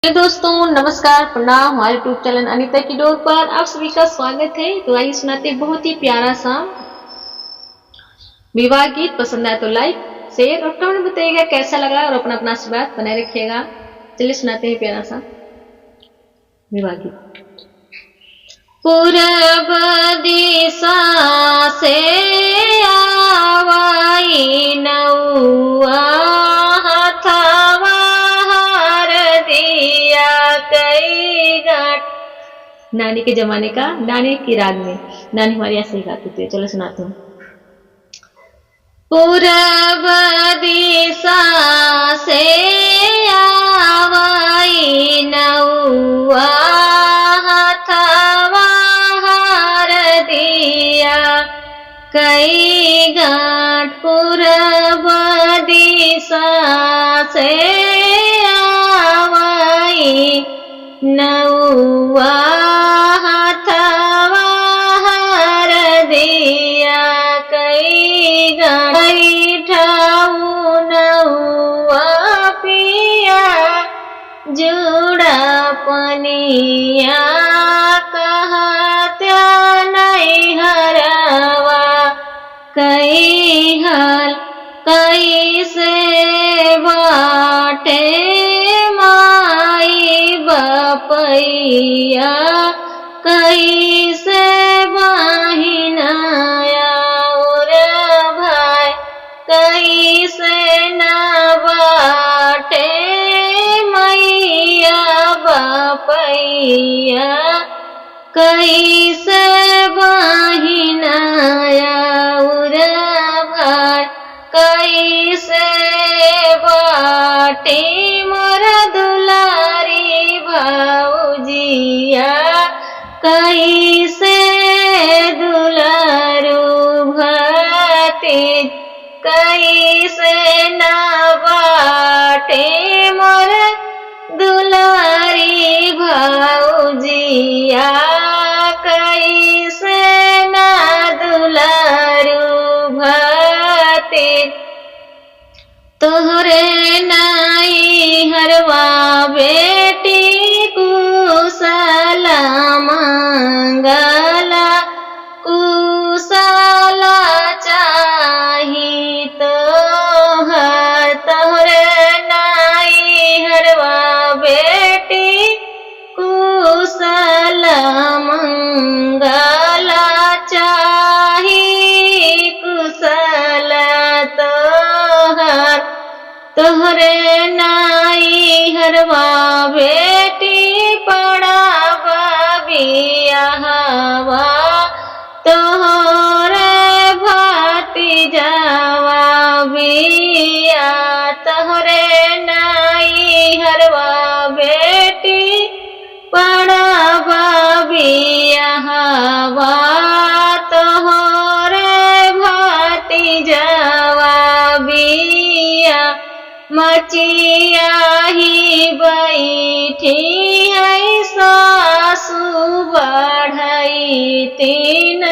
Hello दोस्तों, नमस्कार, प्रणाम। हमारे यूट्यूब चैनल अनीता की डोर पर आप सभी का स्वागत है। तो आइए सुनाते हैं बहुत ही प्यारा सा विवाह गीत। पसंद आए तो लाइक शेयर और कमेंट बताइएगा कैसा लगा और अपना अपना आशीर्वाद बनाए रखिएगा। चलिए सुनाते हैं प्यारा सा विवाह गीत। पूरब दिशा से आवाई नौआ हथवा हर दिया कई घाट। नानी के जमाने का, नानी की राग में नानी हमारी ऐसे ही गाती थी। चलो सुनाती हूँ। पूरब दिशा से आवाई नौआ हथवा हर दिया कई घाट। पूरब दिशा से आवाई नौआ हथवा हर दिया कई घाट। बैठाऊ नौआ पिया जुड़ा पनिया कहत्या नहीं हरवा कई हाल कैसे बाटे माई बपैया कैसे बहिनाया और भाई कैसे न बाटे मैया बपैया कैसे बहिनाया और भाई कैसे बाटे मोर दुलारी भौजिया कैसे दुलारू भती कैसे न बाटे मोर दुलारी भौजिया कैसे न दुलारू भती। तोहरे नाई हरवा बेटी कुशला मंगला कुशला चाही तोहर। तोहरे नाई हरवा बेटी कुशला मंगला चाही कुशला तोहर। तोहरे नाई हरवा बेटी पड़ावा बियाहवा तोहरे भतीजावा बिया। तोहरे नाई हरवा बेटी पड़ावा बियाहवा तोहरे भतीजावा बिया। मचिया ही बैठी है सासु बढ़ई तीन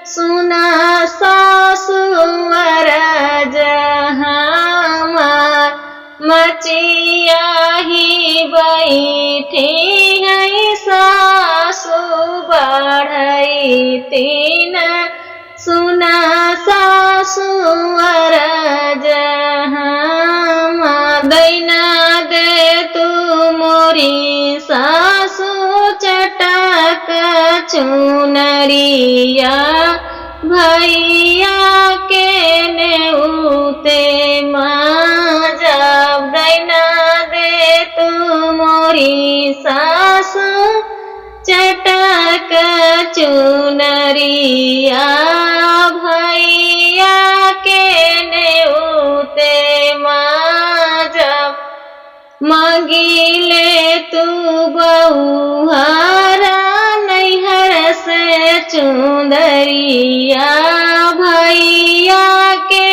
सुना सासुवर जहाँ। मचिया ही बैठी है सासु बढ़ई तीन सुना सासुवर जहाँ। दैना दे तू मोरी सासु चटक चुनरिया भैया के नेउते माजब। दैना दे तू मोरी सासु चटक चुनरिया भैया के नेउते माजब। मांगिले तू बहुहारा नैहर से चुंदरिया भैया के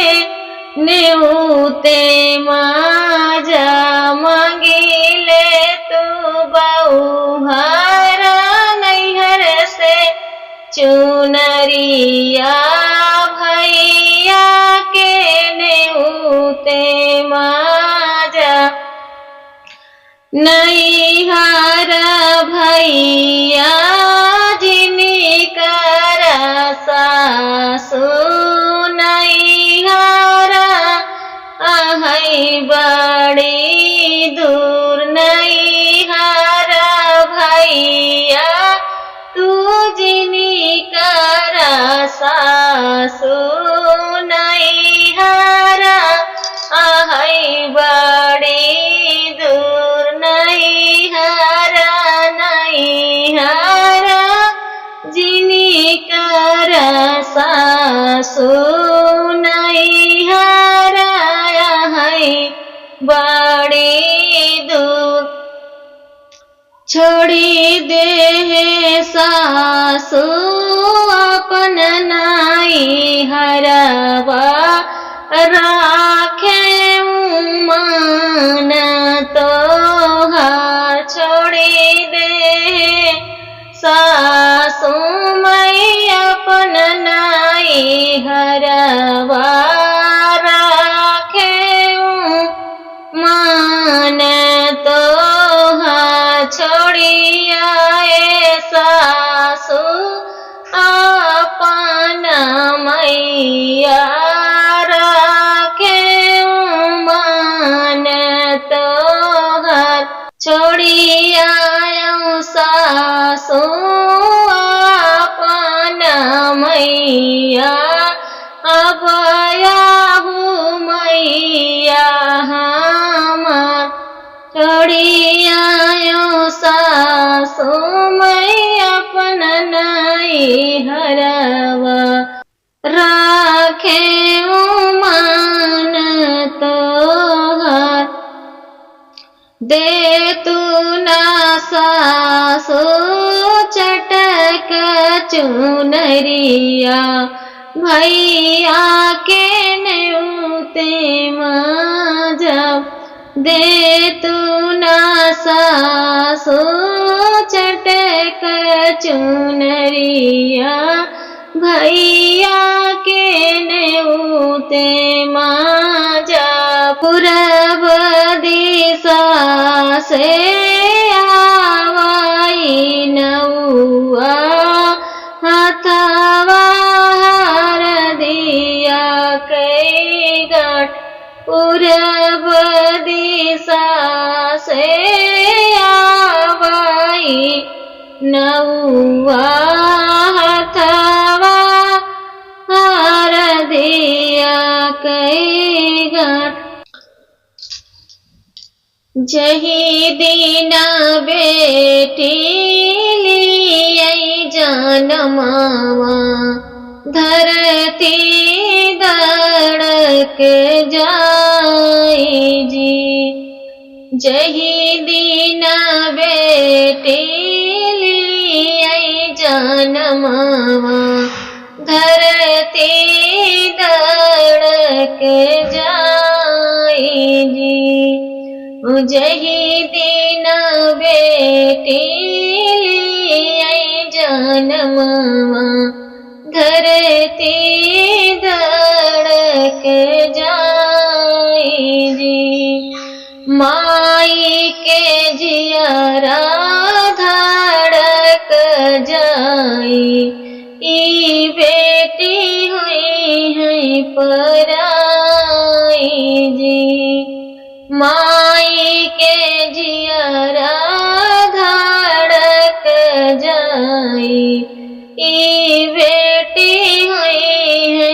नेउते माजा। मांगिले तू बहुहारा नैहर से चुनरिया भैया के नेउते माजा। नहीं हर भैया जिनी कर सासु नैहर आहै बड़ी दूर नैहर भैया तू जिनी कर सासु नैहर आहै बड़ी दूर नैहर नैहर जिनी कर सासु नैहर आहै बड़ी दूर छोड़ी दे सासु अपन नैहरवा राखे मन तोहार छोड़ी दे सासु मैं अपन नैहरवा राखे मन तोहार छोड़ी आए सासु अपन मैया छोड़ी आयौ सासु अपन मैया अब आहू मैया हमार छोड़ी आयौ सासु मैं अपन नैहरवा राखे मन तोहार दे तू ना सासु चटक चुनरिया भैया के नेउते जब दे तू ना सासु चटक चुनरिया भैया के नेउते जा पूरब दिशा से आवाई नौआ हथवा हर दिया कई गठ पूरब दिशा से आवाई नौआ हथवा हर दिया कई गठ जही दिन बेटी लियै जनमावा धरती धड़क जाई जी जही दिन बेटी लियै जनमावा धरती धड़क जाई जी जही दिन बेटी लियै जनमावा धरती धड़क जाई जी माई के जियरा धड़क जाई ई बेटी हुई है पराई जी माई के जियरा धड़क जाई ई बेटी हुई है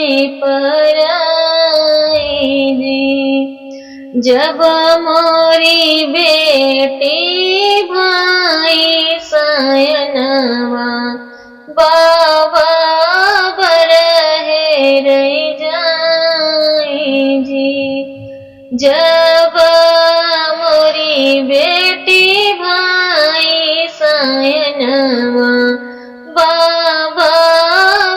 पराई जी जब मोरी बेटी भाई सयनवा बाबा बरहे रह जाई जी जब मोरी बेटी भाई सयनवा बाबा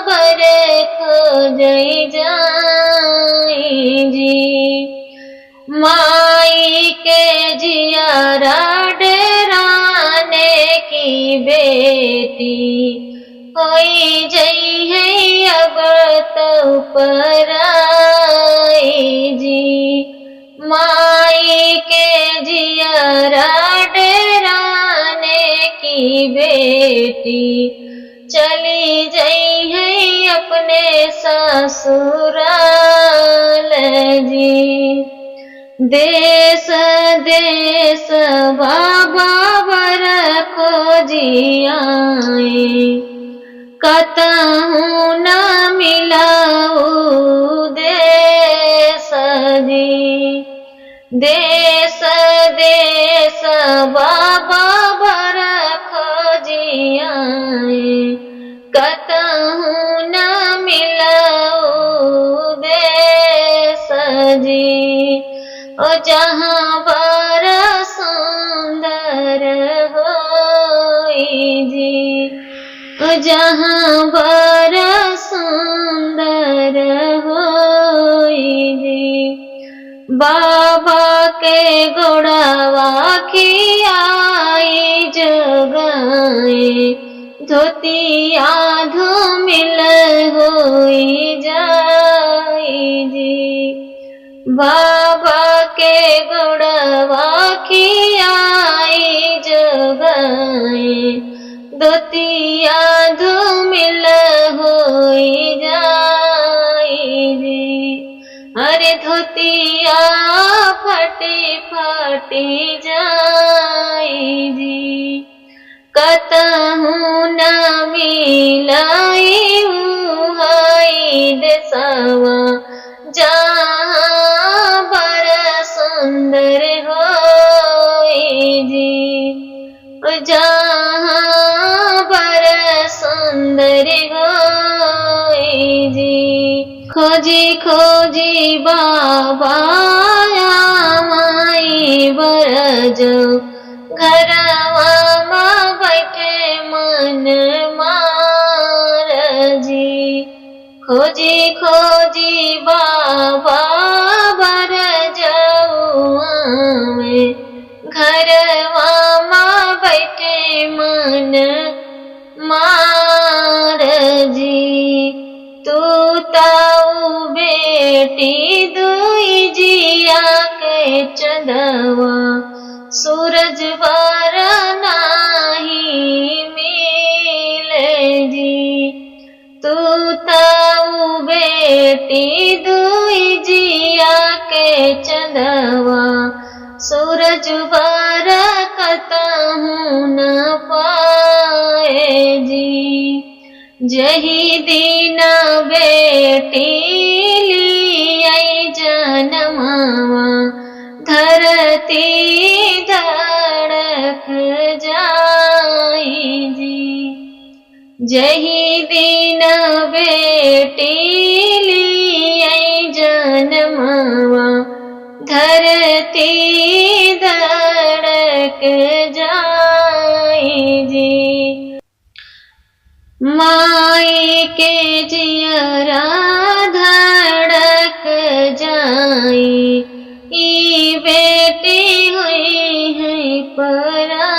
बरे खोजै जाई जी माई के जियारा डराने की बेटी होई जई है अब तो पराई जी माई के जियरा डराने बेटी चली जई है अपने ससुराल जी। देश देश बाबा बर खोजी आए, कतहूँ न मिलाऊ देश जी। देश देश बाबा बर खोजी आए, कतहूँ न मिलाऊ देश जी। ओ जहाँ बर सुंदर होई जी, ओ जहाँ बर सुंदर होई जी। बाबा के गोड़वा की आई जगाए, धोतिया धूमिल होई जाई जी। बाबा के गोड़वा की आई जगाए, धोतिया धूमिल होई जाई जी। अरे धोतिया फटी फटी जाई जी, कतहूँ न मिलाई उहाई देशवा जहाँ बर सुंदर होई जी। जहाँ बर सुंदर होई जी। खोजी खोजी बाबा माई बर जो घरवा में बैठे मन मार जी। खोजी खोजी बाबा बर जाऊँ में, घरवा में बैठे मन मार जी। तू ताऊ बेटी दुई जिया के चंदवा, सूरज बर नाही मिले जी। तू ताऊ बेटी दुई जिया के चंदवा, सूरज बर कतहूँ न पाए जी। जही दिन बेटी लियाई जनमावा, धरती धड़क जाई जी। जही दिन बेटी लियाई जनमावा, धरती धड़क जाई जी। माई के जियरा धड़क जाई, ई बेटी हुई है परा